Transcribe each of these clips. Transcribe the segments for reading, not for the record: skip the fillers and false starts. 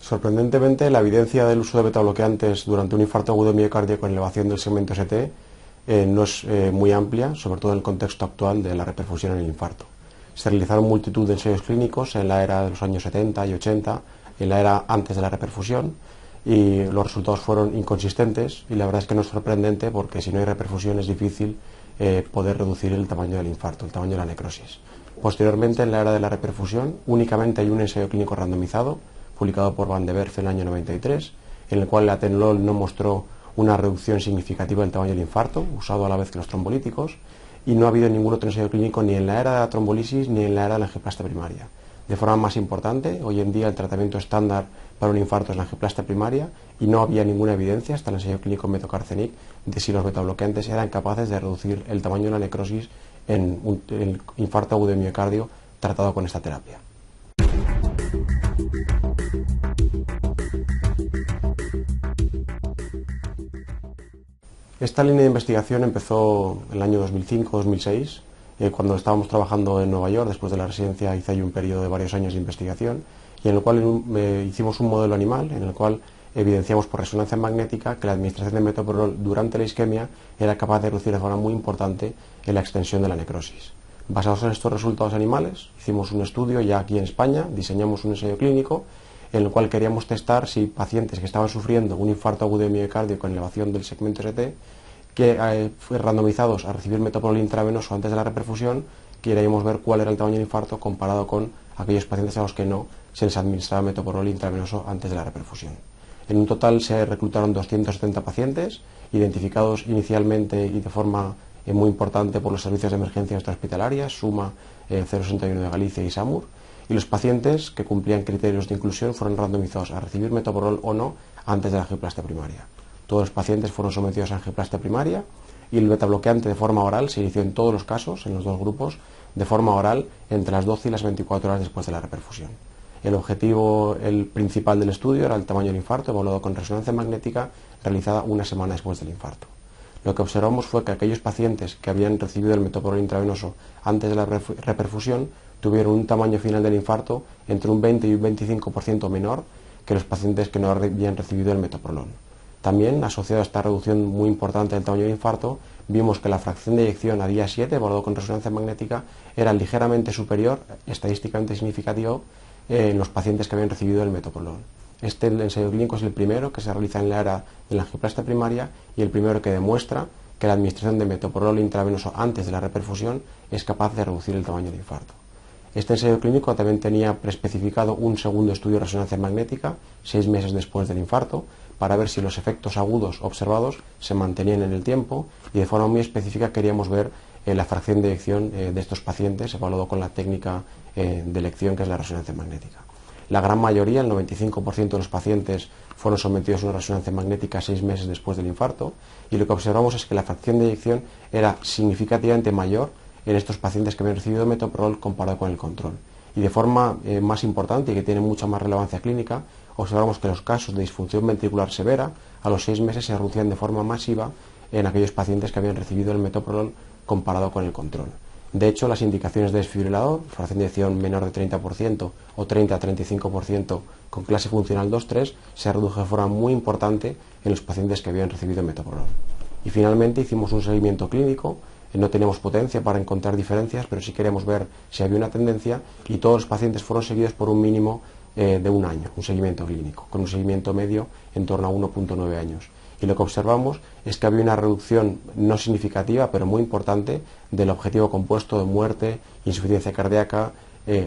Sorprendentemente, la evidencia del uso de betabloqueantes durante un infarto agudo de miocardio con elevación del segmento ST no es muy amplia, sobre todo en el contexto actual de la reperfusión en el infarto. Se realizaron multitud de ensayos clínicos en la era de los años 70 y 80, en la era antes de la reperfusión, y los resultados fueron inconsistentes, y la verdad es que no es sorprendente porque si no hay reperfusión es difícil poder reducir el tamaño del infarto, el tamaño de la necrosis. Posteriormente, en la era de la reperfusión, únicamente hay un ensayo clínico randomizado publicado por Van de Werf en el año 93, en el cual el atenolol no mostró una reducción significativa del tamaño del infarto, usado a la vez que los trombolíticos, y no ha habido ningún otro ensayo clínico ni en la era de la trombolisis ni en la era de la angioplastia primaria. De forma más importante, hoy en día el tratamiento estándar para un infarto es la angioplastia primaria y no había ninguna evidencia hasta el ensayo clínico Metocarcenic de si los betabloqueantes eran capaces de reducir el tamaño de la necrosis en el infarto agudo de miocardio tratado con esta terapia. Esta línea de investigación empezó en el año 2005-2006, cuando estábamos trabajando en Nueva York. Después de la residencia hice ahí un periodo de varios años de investigación, y en el cual hicimos un modelo animal en el cual evidenciamos por resonancia magnética que la administración de metoprolol durante la isquemia era capaz de reducir de forma muy importante en la extensión de la necrosis. Basados en estos resultados animales, hicimos un estudio ya aquí en España, diseñamos un ensayo clínico en el cual queríamos testar si pacientes que estaban sufriendo un infarto agudo de miocardio con elevación del segmento ST, que randomizados a recibir metoprolol intravenoso antes de la reperfusión, queríamos ver cuál era el tamaño del infarto comparado con aquellos pacientes a los que no se les administraba metoprolol intravenoso antes de la reperfusión. En un total se reclutaron 270 pacientes, identificados inicialmente y de forma muy importante por los servicios de emergencia extrahospitalarias, SUMA, 061 de Galicia y SAMUR, y los pacientes que cumplían criterios de inclusión fueron randomizados a recibir metoprolol o no antes de la angioplastia primaria. Todos los pacientes fueron sometidos a angioplastia primaria y el betabloqueante de forma oral se inició en todos los casos, en los dos grupos, de forma oral entre las 12 y las 24 horas después de la reperfusión. El objetivo principal del estudio era el tamaño del infarto, evaluado con resonancia magnética realizada una semana después del infarto. Lo que observamos fue que aquellos pacientes que habían recibido el metoprolol intravenoso antes de la reperfusión tuvieron un tamaño final del infarto entre un 20 y un 25% menor que los pacientes que no habían recibido el metoprolol. También, asociado a esta reducción muy importante del tamaño del infarto, vimos que la fracción de eyección a día 7, evaluado con resonancia magnética, era ligeramente superior, estadísticamente significativo, en los pacientes que habían recibido el metoprolol. Este ensayo clínico es el primero que se realiza en la era de la angioplastia primaria y el primero que demuestra que la administración de metoprolol intravenoso antes de la reperfusión es capaz de reducir el tamaño del infarto. Este ensayo clínico también tenía preespecificado un segundo estudio de resonancia magnética 6 meses después del infarto para ver si los efectos agudos observados se mantenían en el tiempo, y de forma muy específica queríamos ver la fracción de eyección de estos pacientes evaluado con la técnica de elección que es la resonancia magnética. La gran mayoría, el 95% de los pacientes, fueron sometidos a una resonancia magnética 6 meses después del infarto, y lo que observamos es que la fracción de eyección era significativamente mayor en estos pacientes que habían recibido metoprolol comparado con el control. Y de forma más importante y que tiene mucha más relevancia clínica, observamos que los casos de disfunción ventricular severa a los 6 meses se reducían de forma masiva en aquellos pacientes que habían recibido el metoprolol comparado con el control. De hecho, las indicaciones de desfibrilador, fracción de eyección menor de 30% o 30 a 35% con clase funcional 2-3, se redujo de forma muy importante en los pacientes que habían recibido metoprolol. Y finalmente hicimos un seguimiento clínico. No teníamos potencia para encontrar diferencias, pero sí queríamos ver si había una tendencia, y todos los pacientes fueron seguidos por un mínimo de un año, un seguimiento clínico, con un seguimiento medio en torno a 1,9 años. Y lo que observamos es que había una reducción no significativa, pero muy importante, del objetivo compuesto de muerte, insuficiencia cardíaca,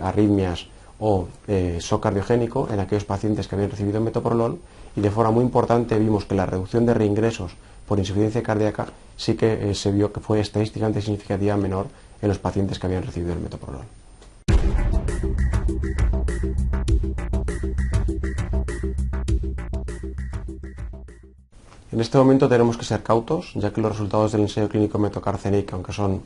arritmias o shock cardiogénico en aquellos pacientes que habían recibido metoprolol, y de forma muy importante vimos que la reducción de reingresos por insuficiencia cardíaca sí que se vio que fue estadísticamente significativa menor en los pacientes que habían recibido el metoprolol. En este momento tenemos que ser cautos, ya que los resultados del ensayo clínico Metocarcenic, aunque son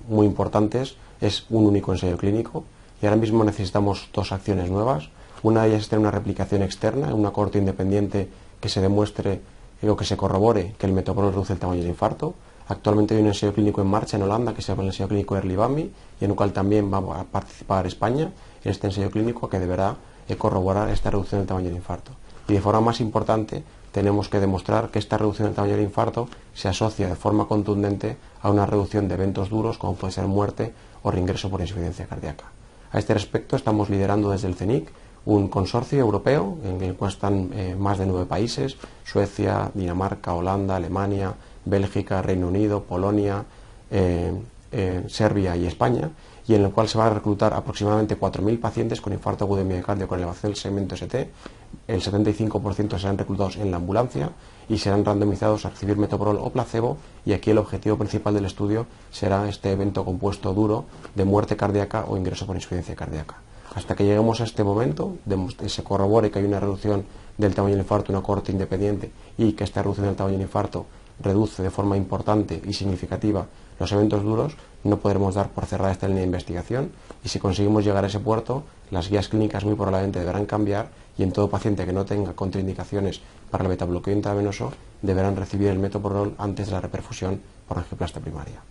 muy importantes, es un único ensayo clínico, y ahora mismo necesitamos dos acciones nuevas. Una de ellas es tener una replicación externa, una cohorte independiente que se demuestre o que se corrobore que el metoprolol reduce el tamaño del infarto. Actualmente hay un ensayo clínico en marcha en Holanda que se llama el ensayo clínico Early-BAMI, y en el cual también va a participar España en este ensayo clínico, que deberá corroborar esta reducción del tamaño del infarto. Y de forma más importante, tenemos que demostrar que esta reducción del tamaño del infarto se asocia de forma contundente a una reducción de eventos duros, como puede ser muerte o reingreso por insuficiencia cardíaca. A este respecto, estamos liderando desde el CENIC un consorcio europeo en el cual están más de 9 países: Suecia, Dinamarca, Holanda, Alemania, Bélgica, Reino Unido, Polonia, Serbia y España, y en el cual se van a reclutar aproximadamente 4.000 pacientes con infarto agudo de miocardio con elevación del segmento ST. El 75% serán reclutados en la ambulancia y serán randomizados a recibir metoprolol o placebo, y aquí el objetivo principal del estudio será este evento compuesto duro de muerte cardíaca o ingreso por insuficiencia cardíaca. Hasta que lleguemos a este momento, se corrobore que hay una reducción del tamaño del infarto, una cohorte independiente, y que esta reducción del tamaño del infarto reduce de forma importante y significativa los eventos duros, no podremos dar por cerrada esta línea de investigación, y si conseguimos llegar a ese puerto, las guías clínicas muy probablemente deberán cambiar, y en todo paciente que no tenga contraindicaciones para el betabloqueo intravenoso deberán recibir el metoprolol antes de la reperfusión por angioplastia primaria.